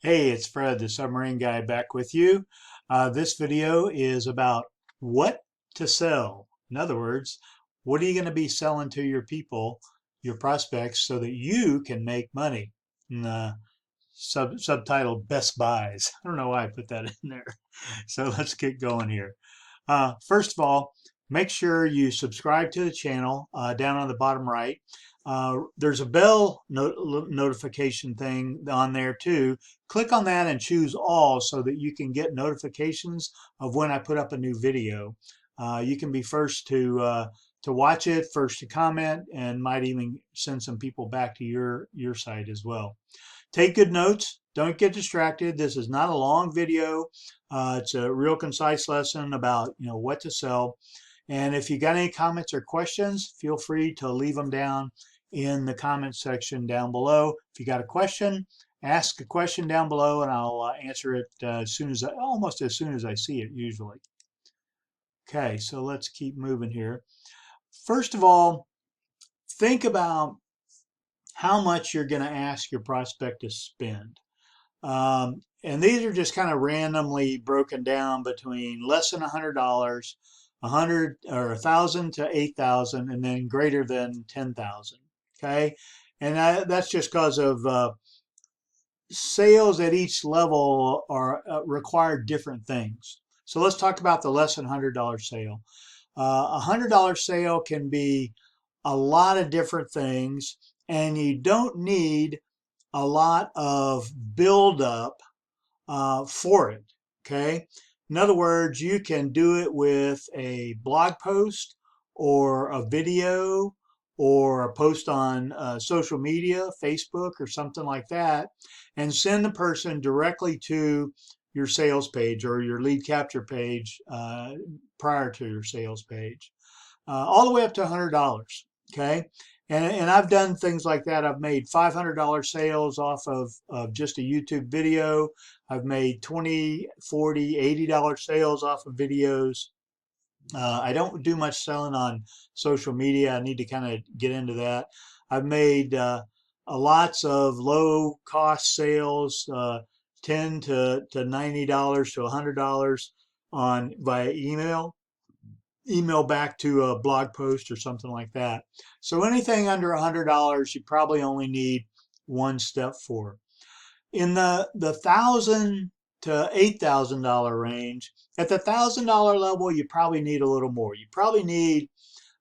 Hey, it's Fred, the submarine guy, back with you. This video is about what to sell. In other words, what are you going to be selling to your people, your prospects, so that you can make money? And, subtitle Best Buys. I don't know why I put that in there. So let's get going here. First of all, make sure you subscribe to the channel down on the bottom right. There's a bell notification thing on there too. Click on that and choose all so that you can get notifications of when I put up a new video. You can be first to watch it, first to comment, and might even send some people back to your site as well. Take good notes. Don't get distracted. This is not a long video. It's a real concise lesson about what to sell. And if you got any comments or questions, feel free to leave them down in the comment section down below. If you got a question, ask a question down below, and I'll answer it almost as soon as I see it usually. Okay, so let's keep moving here. First of all, think about how much you're going to ask your prospect to spend. And these are just kind of randomly broken down between less than $100, 100 or 1,000 to 8,000, and then greater than 10,000. Okay, and that's just because of sales at each level are require different things. So let's talk about the less than $100 sale. $100 sale can be a lot of different things, and you don't need a lot of buildup for it. Okay. In other words, you can do it with a blog post or a video or a post on social media, Facebook or something like that, and send the person directly to your sales page or your lead capture page prior to your sales page, all the way up to $100. Okay. And I've done things like that. I've made $500 sales off of just a YouTube video. I've made $20, $40, $80 sales off of videos. I don't do much selling on social media. I need to kind of get into that. I've made lots of low cost sales, $10 to $90 to $100 on via email back to a blog post or something like that. So anything under $100, you probably only need one step for. In the $1,000 to $8,000 range, at the $1,000 level, you probably need a little more. You probably need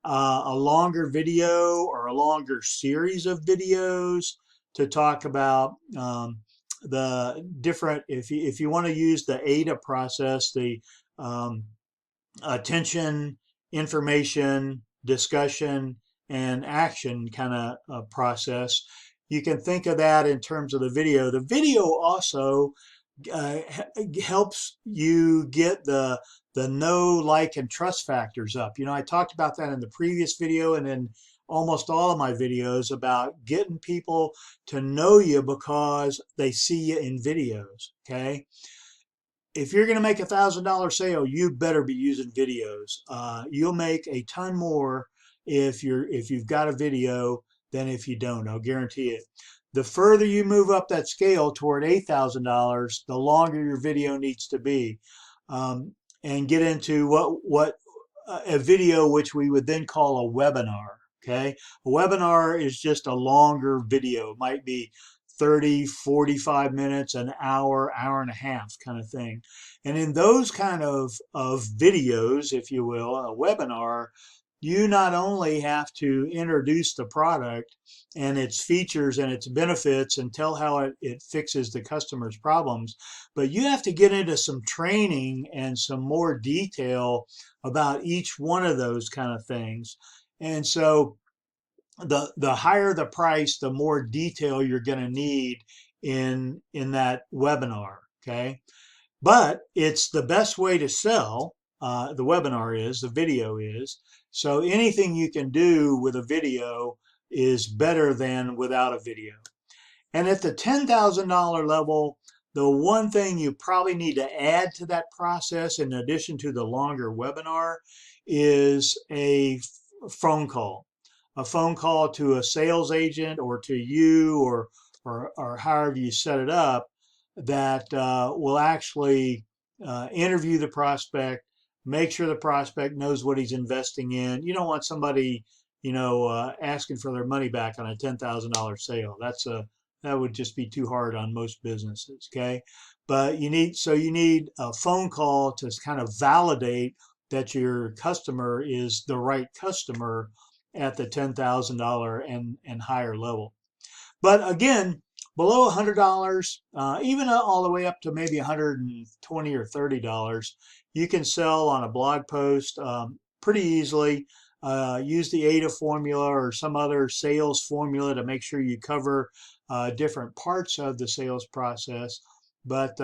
a longer video or a longer series of videos to talk about the different, if you want to use the AIDA process, the attention, information, discussion, and action kind of process. You can think of that in terms of the video. The video also uh, helps you get the know, like, and trust factors up. I talked about that in the previous video and in almost all of my videos about getting people to know you because they see you in videos. Okay. If you're going to make $1,000 sale, you better be using videos. You'll make a ton more if you've got a video than if you don't. I'll guarantee it. The further you move up that scale toward $8,000, the longer your video needs to be, and get into what a video, which we would then call a webinar. Okay, a webinar is just a longer video. It might be 30, 45 minutes, an hour, hour and a half kind of thing. And in those kind of videos, if you will, a webinar, you not only have to introduce the product and its features and its benefits and tell how it fixes the customer's problems, but you have to get into some training and some more detail about each one of those kind of things. And so the higher the price, the more detail you're going to need in that webinar. Okay, but it's the best way to sell. The webinar is, the video is. So anything you can do with a video is better than without a video. And at the $10,000 level, the one thing you probably need to add to that process, in addition to the longer webinar, is a phone call. A phone call to a sales agent or to you or however you set it up, that will actually interview the prospect, make sure the prospect knows what he's investing in. You don't want somebody, asking for their money back on a $10,000 sale. That would just be too hard on most businesses. Okay, but you need a phone call to kind of validate that your customer is the right customer at the $10,000 and higher level. But again, below $100, even all the way up to maybe 120 or $30, you can sell on a blog post pretty easily. Use the ADA formula or some other sales formula to make sure you cover different parts of the sales process. But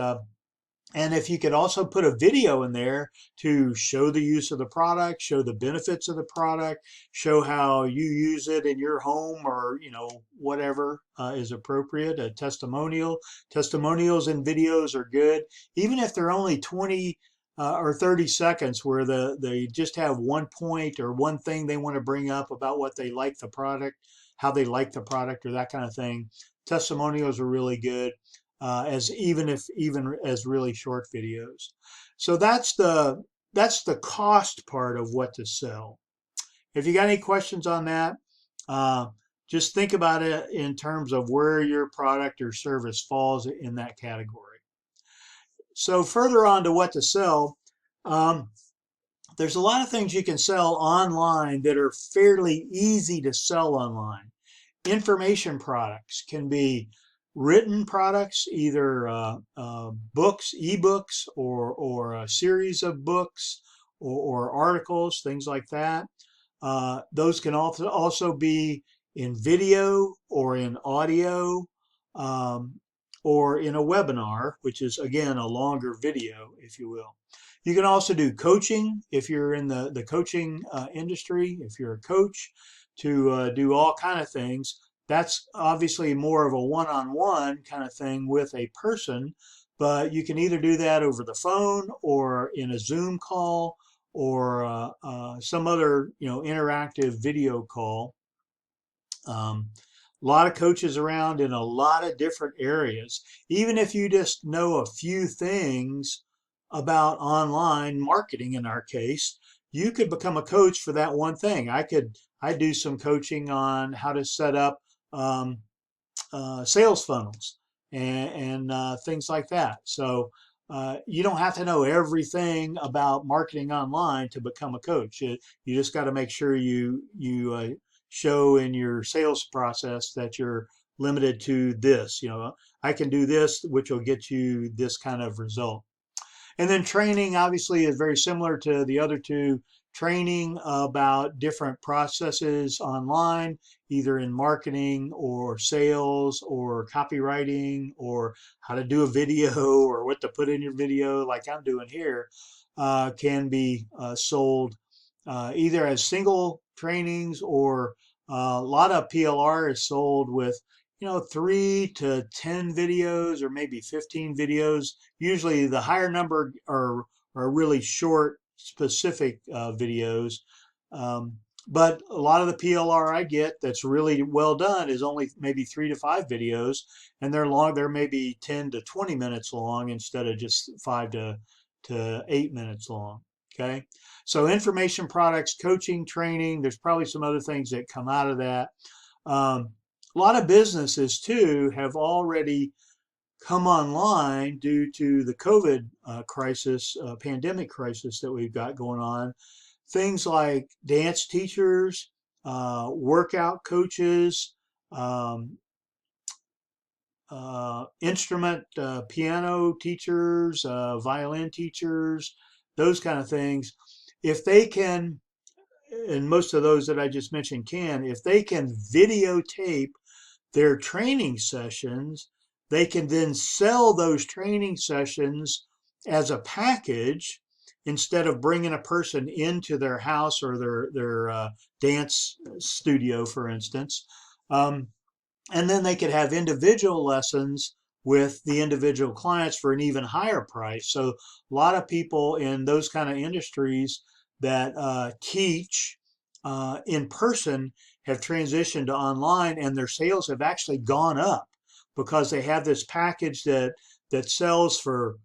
and if you could also put a video in there to show the use of the product, show the benefits of the product, show how you use it in your home or, whatever is appropriate, a testimonial. Testimonials and videos are good, even if they're only 20 or 30 seconds where they just have one point or one thing they want to bring up about what they like the product, how they like the product or that kind of thing. Testimonials are really good as even as really short videos. So that's the cost part of what to sell. If you got any questions on that, just think about it in terms of where your product or service falls in that category. So further on to what to sell, there's a lot of things you can sell online that are fairly easy to sell online. Information products can be written products, either books, ebooks, or a series of books or articles, things like that. Those can also be in video or in audio or in a webinar, which is, again, a longer video, if you will. You can also do coaching if you're in the coaching industry, if you're a coach, to do all kind of things. That's obviously more of a one-on-one kind of thing with a person, but you can either do that over the phone or in a Zoom call or some other interactive video call. A lot of coaches around in a lot of different areas. Even if you just know a few things about online marketing, in our case, you could become a coach for that one thing. I do some coaching on how to set up sales funnels and things like that. So you don't have to know everything about marketing online to become a coach. You just got to make sure you show in your sales process that you're limited to this. I can do this, which will get you this kind of result. And then training obviously is very similar to the other two. Training about different processes online, either in marketing or sales or copywriting or how to do a video or what to put in your video like I'm doing here, can be sold either as single trainings or a lot of PLR is sold with 3 to 10 videos or maybe 15 videos. Usually the higher number are really short, specific videos. But a lot of the PLR I get that's really well done is only maybe 3 to 5 videos, and they're maybe 10 to 20 minutes long instead of just 5 to 8 minutes long. Okay, so information products, coaching, training. There's probably some other things that come out of that. A lot of businesses too have already come online due to the COVID crisis, pandemic crisis that we've got going on. Things like dance teachers, workout coaches, instrument, piano teachers, violin teachers, those kind of things. If they can, and most of those that I just mentioned can, if they can videotape their training sessions, they can then sell those training sessions as a package instead of bringing a person into their house or their dance studio, for instance. And then they could have individual lessons with the individual clients for an even higher price. So a lot of people in those kind of industries that teach in person have transitioned to online, and their sales have actually gone up because they have this package that sells for,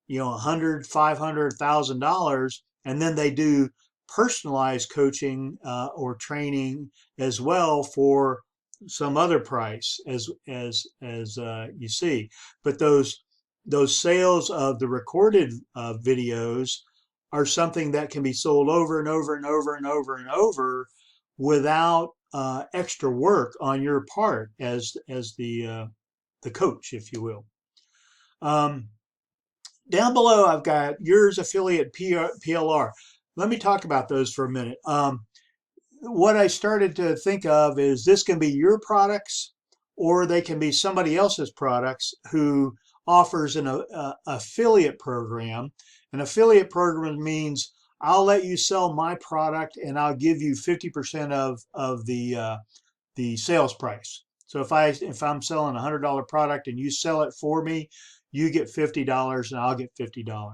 you know, $100, $500, $1,000, and then they do personalized coaching or training as well for some other price, as you see. But those sales of the recorded videos are something that can be sold over and over and over and over and over without extra work on your part as the coach, if you will. Down below, I've got yours affiliate PLR. Let me talk about those for a minute. What I started to think of is this can be your products, or they can be somebody else's products who offers an affiliate program. An affiliate program means I'll let you sell my product and I'll give you 50% of the sales price. So if I'm selling a $100 product and you sell it for me, you get $50 and I'll get $50.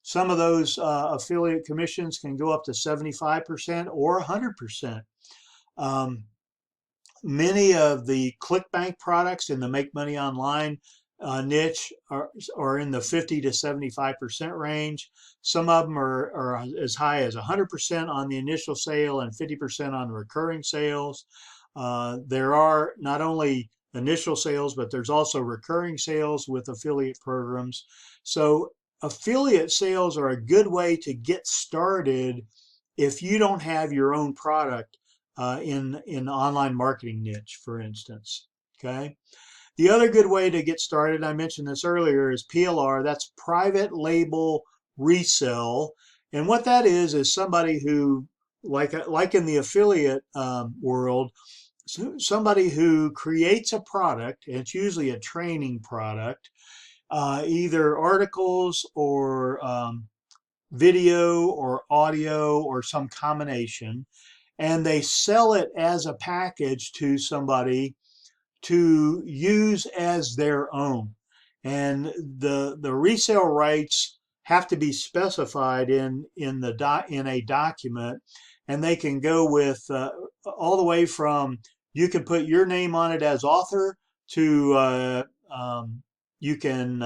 Some of those affiliate commissions can go up to 75% or 100%. Many of the ClickBank products in the Make Money Online niche are in the 50 to 75% range. Some of them are as high as 100% on the initial sale and 50% on recurring sales. There are not only initial sales, but there's also recurring sales with affiliate programs. So affiliate sales are a good way to get started if you don't have your own product in the online marketing niche, for instance. Okay. The other good way to get started, I mentioned this earlier, is PLR. That's private label resell. And what that is somebody who, like in the affiliate world, somebody who creates a product, and it's usually a training product, either articles or video or audio or some combination, and they sell it as a package to somebody to use as their own. And the resale rights have to be specified in a document, and they can go with all the way from, you can put your name on it as author to you can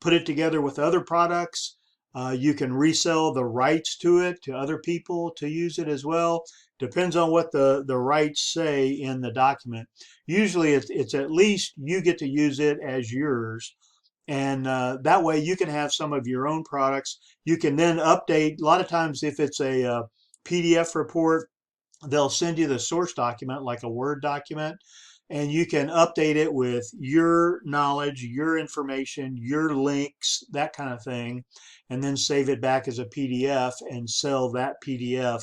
put it together with other products. You can resell the rights to it to other people to use it as well. Depends on what the rights say in the document. Usually it's at least you get to use it as yours. And that way you can have some of your own products. You can then update. A lot of times if it's a PDF report, they'll send you the source document like a Word document, and you can update it with your knowledge, your information, your links, that kind of thing, and then save it back as a PDF and sell that PDF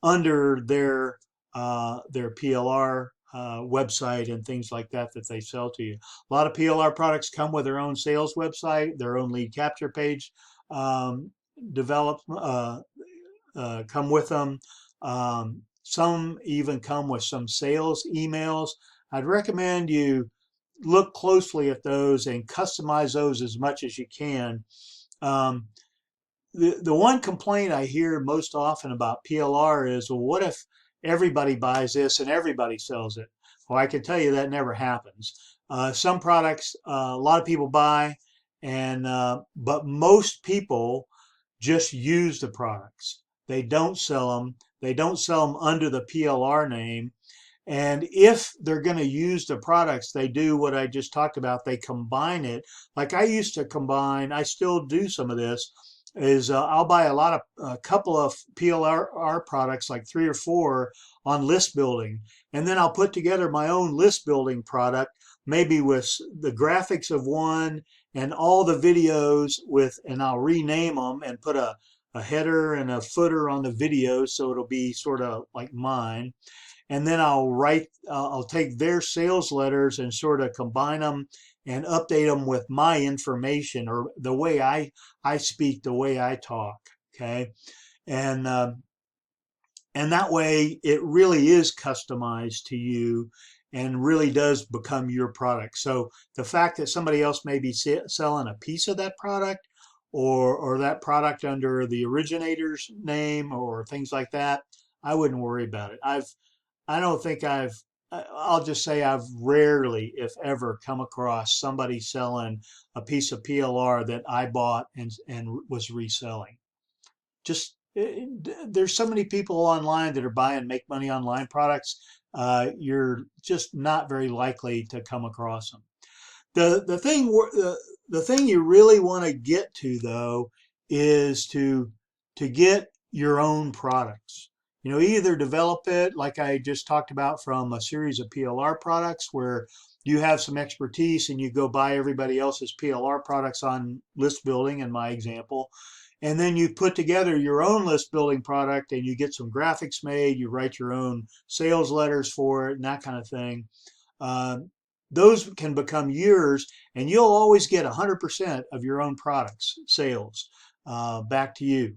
under their PLR website and things like that they sell to you. A lot of PLR products come with their own sales website, their own lead capture page develop come with them. Some even come with some sales emails. I'd recommend you look closely at those and customize those as much as you can. The one complaint I hear most often about PLR is, well, what if everybody buys this and everybody sells it? Well, I can tell you that never happens. Some products a lot of people buy, and but most people just use the products. They don't sell them. They don't sell them under the PLR name. And if they're going to use the products, they do what I just talked about. They combine it. Like I used to combine, I still do some of this, is I'll buy a couple of PLR products, like 3 or 4 on list building. And then I'll put together my own list building product, maybe with the graphics of one and all the videos and I'll rename them and put a header and a footer on the video so it'll be sort of like mine. And then I'll take their sales letters and sort of combine them and update them with my information, or the way I speak, the way I talk. Okay. And that way it really is customized to you and really does become your product. So the fact that somebody else may be selling a piece of that product, or that product under the originator's name or things like that, I wouldn't worry about it. I don't think I've I'll just say I've rarely, if ever, come across somebody selling a piece of PLR that I bought and was reselling. Just there's so many people online that are buying make money online products. You're just not very likely to come across them. The thing you really want to get to though is to get your own products. You know, either develop it like I just talked about from a series of PLR products where you have some expertise and you go buy everybody else's PLR products on list building in my example. And then you put together your own list building product and you get some graphics made, you write your own sales letters for it and that kind of thing. Uh, those can become yours, and you'll always get 100% of your own products sales back to you.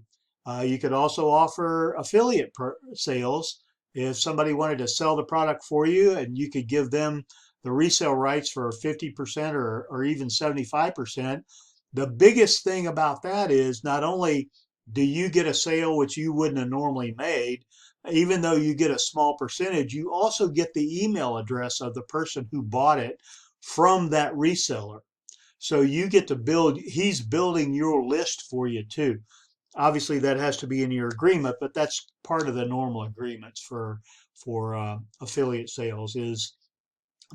You could also offer affiliate sales if somebody wanted to sell the product for you, and you could give them the resale rights for 50% or even 75%. The biggest thing about that is not only do you get a sale which you wouldn't have normally made, even though you get a small percentage, you also get the email address of the person who bought it from that reseller. So you get to build, he's building your list for you too. Obviously that has to be in your agreement, but that's part of the normal agreements for affiliate sales is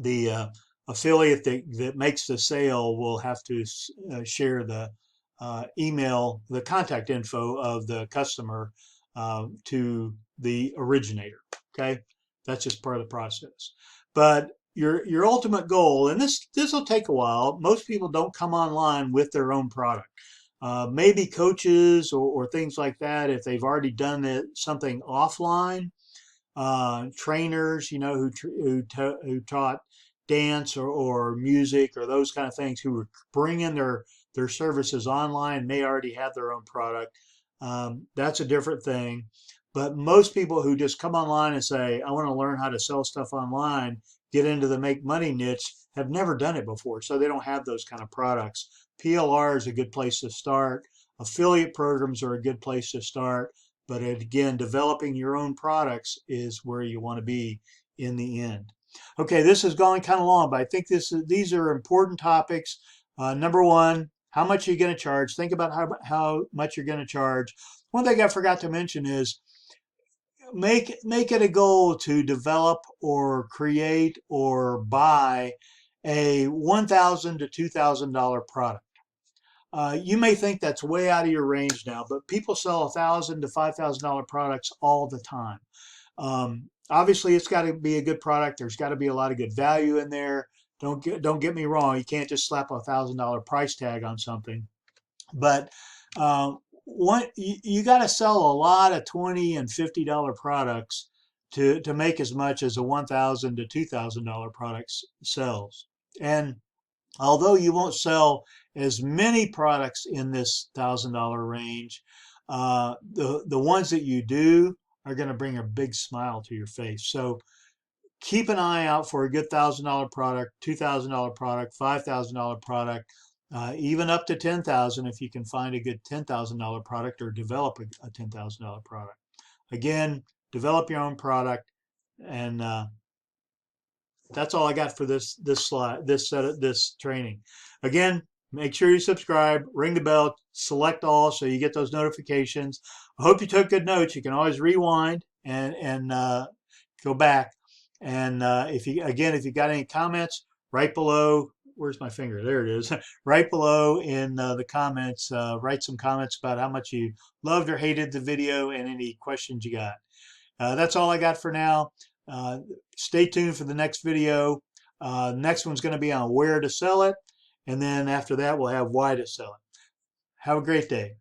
the affiliate that makes the sale will have to share the the contact info of the customer to the originator. Okay, that's just part of the process. But your ultimate goal, and this will take a while. Most people don't come online with their own product. Maybe coaches or things like that, if they've already done something offline, trainers, you know, who taught dance or music or those kind of things, who bring in their services online, may already have their own product. That's a different thing. But most people who just come online and say, I want to learn how to sell stuff online, get into the make money niche, have never done it before. So they don't have those kind of products. PLR is a good place to start. Affiliate programs are a good place to start. But again, developing your own products is where you want to be in the end. Okay, this is going kind of long, but I think these are important topics. Number one, how much are you going to charge? Think about how much you're going to charge. One thing I forgot to mention is make it a goal to develop or create or buy a $1,000 to $2,000 product. You may think that's way out of your range now, but people sell $1,000 to $5,000 products all the time. Obviously, it's got to be a good product. There's got to be a lot of good value in there. Don't get me wrong. You can't just slap a $1,000 price tag on something. But you got to sell a lot of $20 and $50 products to make as much as a $1,000 to $2,000 product sells. And although you won't sell as many products in this $1,000 range, the ones that you do are going to bring a big smile to your face. So keep an eye out for a good $1,000 product, $2,000 product, $5,000 product, even up to $10,000 if you can find a good $10,000 product or develop a $10,000 product. Again, develop your own product, and that's all I got for this training. Again, make sure you subscribe, ring the bell, select all so you get those notifications. I hope you took good notes. You can always rewind and go back. And if you got any comments, right below, where's my finger? There it is. Right below in the comments, write some comments about how much you loved or hated the video and any questions you got. That's all I got for now. Stay tuned for the next video. Next one's going to be on where to sell it. And then after that, we'll have why to sell it. Have a great day.